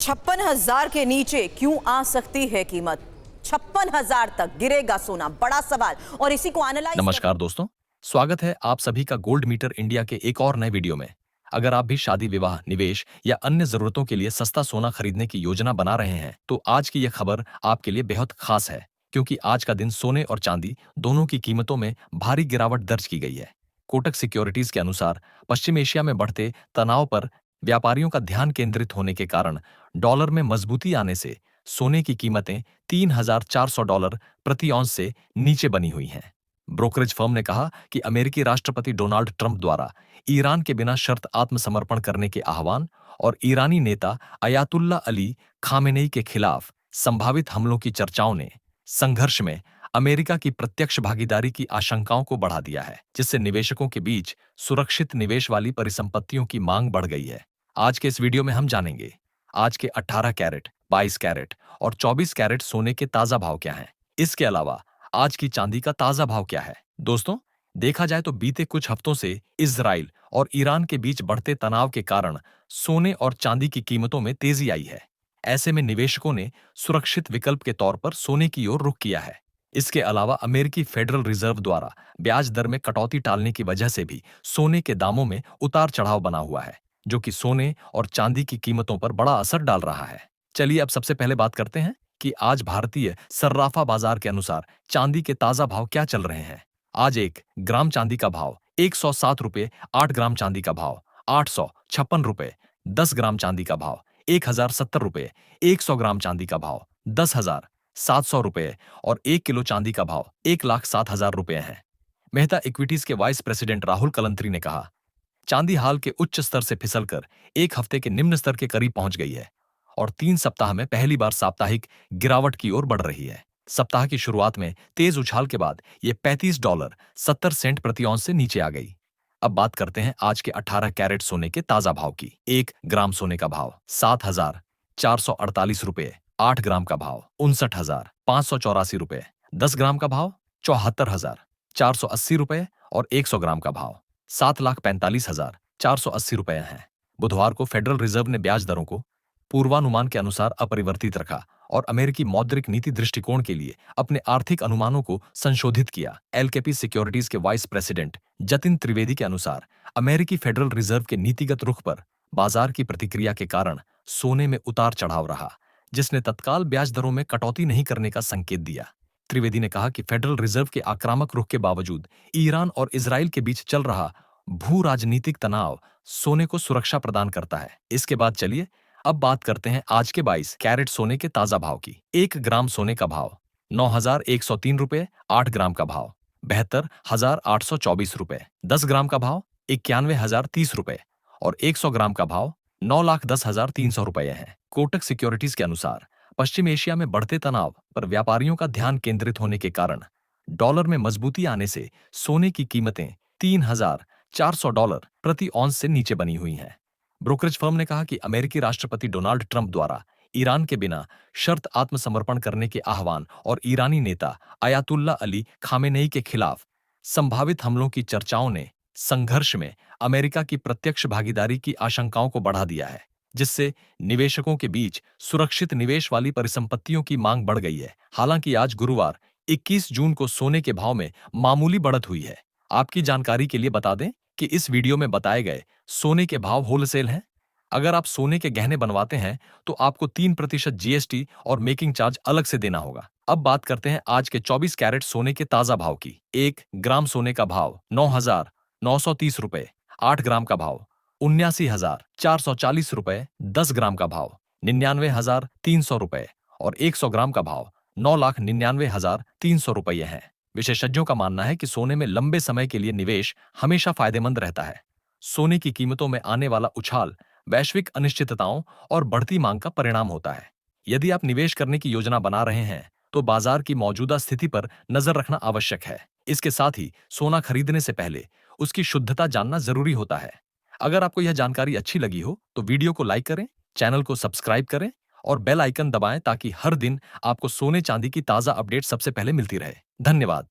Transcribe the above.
56,000 के नीचे क्यों आ सकती है कीमत? 56,000 तक गिरेगा सोना, बड़ा सवाल। और इसी को एनालाइज नमस्कार दोस्तों, स्वागत है आप सभी का गोल्ड मीटर इंडिया के एक और नए वीडियो में। अगर आप भी शादी विवाह, निवेश या अन्य जरूरतों के लिए सस्ता सोना खरीदने की योजना बना रहे हैं, तो आज की यह खबर आपके लिए बेहद खास है, क्योंकि आज का दिन सोने और चांदी दोनों की कीमतों में भारी गिरावट दर्ज की गई है। कोटक सिक्योरिटीज के अनुसार पश्चिम एशिया में बढ़ते तनाव पर व्यापारियों का ध्यान केंद्रित होने के कारण डॉलर में मजबूती आने से सोने की कीमतें $3,400 प्रति औंस से नीचे बनी हुई हैं। ब्रोकरेज फर्म ने कहा कि अमेरिकी राष्ट्रपति डोनाल्ड ट्रंप द्वारा ईरान के बिना शर्त आत्मसमर्पण करने के आह्वान और ईरानी नेता अयातुल्ला अली खामेनेई के खिलाफ संभावित हमलों की चर्चाओं ने संघर्ष में अमेरिका की प्रत्यक्ष भागीदारी की आशंकाओं को बढ़ा दिया है, जिससे निवेशकों के बीच सुरक्षित निवेश वाली परिसंपत्तियों की मांग बढ़ गई है। आज के इस वीडियो में हम जानेंगे आज के 18 कैरेट, 22 कैरेट और 24 कैरेट सोने के ताजा भाव क्या हैं। इसके अलावा आज की चांदी का ताजा भाव क्या है। दोस्तों, देखा जाए तो बीते कुछ हफ्तों से इजराइल और ईरान के बीच बढ़ते तनाव के कारण सोने और चांदी की कीमतों में तेजी आई है। ऐसे में निवेशकों ने सुरक्षित विकल्प के तौर पर सोने की ओर रुख किया है। इसके अलावा अमेरिकी फेडरल रिजर्व द्वारा ब्याज दर में कटौती टालने की वजह से भी सोने के दामों में उतार चढ़ाव बना हुआ है, जो कि सोने और चांदी की कीमतों पर बड़ा असर डाल रहा है। चलिए अब सबसे पहले बात करते हैं कि आज भारतीय सर्राफा बाजार के अनुसार चांदी के ताजा भाव क्या चल रहे हैं। आज 1 ग्राम चांदी का भाव 107 रुपये, 8 ग्राम चांदी का भाव 856 रुपये, 10 ग्राम चांदी का भाव 1,070 रुपये, 100 ग्राम चांदी का भाव 10,700 रुपये और 1 किलो चांदी का भाव 1,07,000 रुपये है। मेहता इक्विटीज के वाइस प्रेसिडेंट राहुल कलंत्री ने कहा, चांदी हाल के उच्च स्तर से फिसलकर एक हफ्ते के निम्न स्तर के करीब पहुंच गई है और 3 सप्ताह में पहली बार साप्ताहिक गिरावट की ओर बढ़ रही है। सप्ताह की शुरुआत में तेज उछाल के बाद ये $35.70 प्रति औंस से नीचे आ गई। अब बात करते हैं आज के 18 कैरेट सोने के ताजा भाव की। 1 ग्राम सोने का भाव 7,448 रुपये, 8 ग्राम का भाव 59,584 रुपये, 10 ग्राम का भाव 74,480 रुपये और 100 ग्राम का भाव 7,45,480 रुपये हैं। बुधवार को फेडरल रिजर्व ने ब्याज दरों को पूर्वानुमान के अनुसार अपरिवर्तित रखा और अमेरिकी मौद्रिक नीति दृष्टिकोण के लिए अपने आर्थिक अनुमानों को संशोधित किया। एलकेपी सिक्योरिटीज के वाइस प्रेसिडेंट जतिन त्रिवेदी के अनुसार अमेरिकी फेडरल रिजर्व के नीतिगत रुख पर बाजार की प्रतिक्रिया के कारण सोने में उतार चढ़ाव रहा, जिसने तत्काल ब्याज दरों में कटौती नहीं करने का संकेत दिया। त्रिवेदी ने कहा कि फेडरल रिजर्व के आक्रामक रुख के बावजूद ईरान और इजराइल के बीच चल रहा भू राजनीतिक तनाव सोने को सुरक्षा प्रदान करता है। इसके बाद चलिए अब बात करते हैं आज के 22 कैरेट सोने के ताजा भाव की। 1 ग्राम सोने का भाव 9,103 रुपये, 8 ग्राम का भाव 72,824 रुपये, 10 ग्राम का भाव 91,030 रुपये और 100 ग्राम का भाव 9,10,300 रुपये है। कोटक सिक्योरिटीज के अनुसार पश्चिम एशिया में बढ़ते तनाव पर व्यापारियों का ध्यान केंद्रित होने के कारण डॉलर में मजबूती आने से सोने की कीमतें $3,400 प्रति औंस से नीचे बनी हुई हैं। ब्रोकरेज फर्म ने कहा कि अमेरिकी राष्ट्रपति डोनाल्ड ट्रंप द्वारा ईरान के बिना शर्त आत्मसमर्पण करने के आह्वान और ईरानी नेता अयातुल्ला अली खामेनेई के खिलाफ संभावित हमलों की चर्चाओं ने संघर्ष में अमेरिका की प्रत्यक्ष भागीदारी की आशंकाओं को बढ़ा दिया है, जिससे निवेशकों के बीच सुरक्षित निवेश वाली परिसंपत्तियों की मांग बढ़ गई है। हालांकि आज गुरुवार 21 जून को सोने के भाव में मामूली बढ़त हुई है। आपकी जानकारी के लिए बता दें कि इस वीडियो में बताए गए सोने के भाव होलसेल हैं। अगर आप सोने के गहने बनवाते हैं तो आपको 3% जीएसटी और मेकिंग चार्ज अलग से देना होगा। अब बात करते हैं आज के 24 कैरेट सोने के ताजा भाव की। 1 ग्राम सोने का भाव 9,930 रुपये, 8 ग्राम का भाव 79,440 रुपये, 10 ग्राम का भाव 99,300 रुपये और 100 ग्राम का भाव 9,99,300 रुपये है। विशेषज्ञों का मानना है कि सोने में लंबे समय के लिए निवेश हमेशा फायदेमंद रहता है। सोने की कीमतों में आने वाला उछाल वैश्विक अनिश्चितताओं और बढ़ती मांग का परिणाम होता है। यदि आप निवेश करने की योजना बना रहे हैं तो बाजार की मौजूदा स्थिति पर नजर रखना आवश्यक है। इसके साथ ही सोना खरीदने से पहले उसकी शुद्धता जानना जरूरी होता है। अगर आपको यह जानकारी अच्छी लगी हो तो वीडियो को लाइक करें, चैनल को सब्सक्राइब करें और बेल आइकन दबाएं ताकि हर दिन आपको सोने चांदी की ताजा अपडेट सबसे पहले मिलती रहे। धन्यवाद।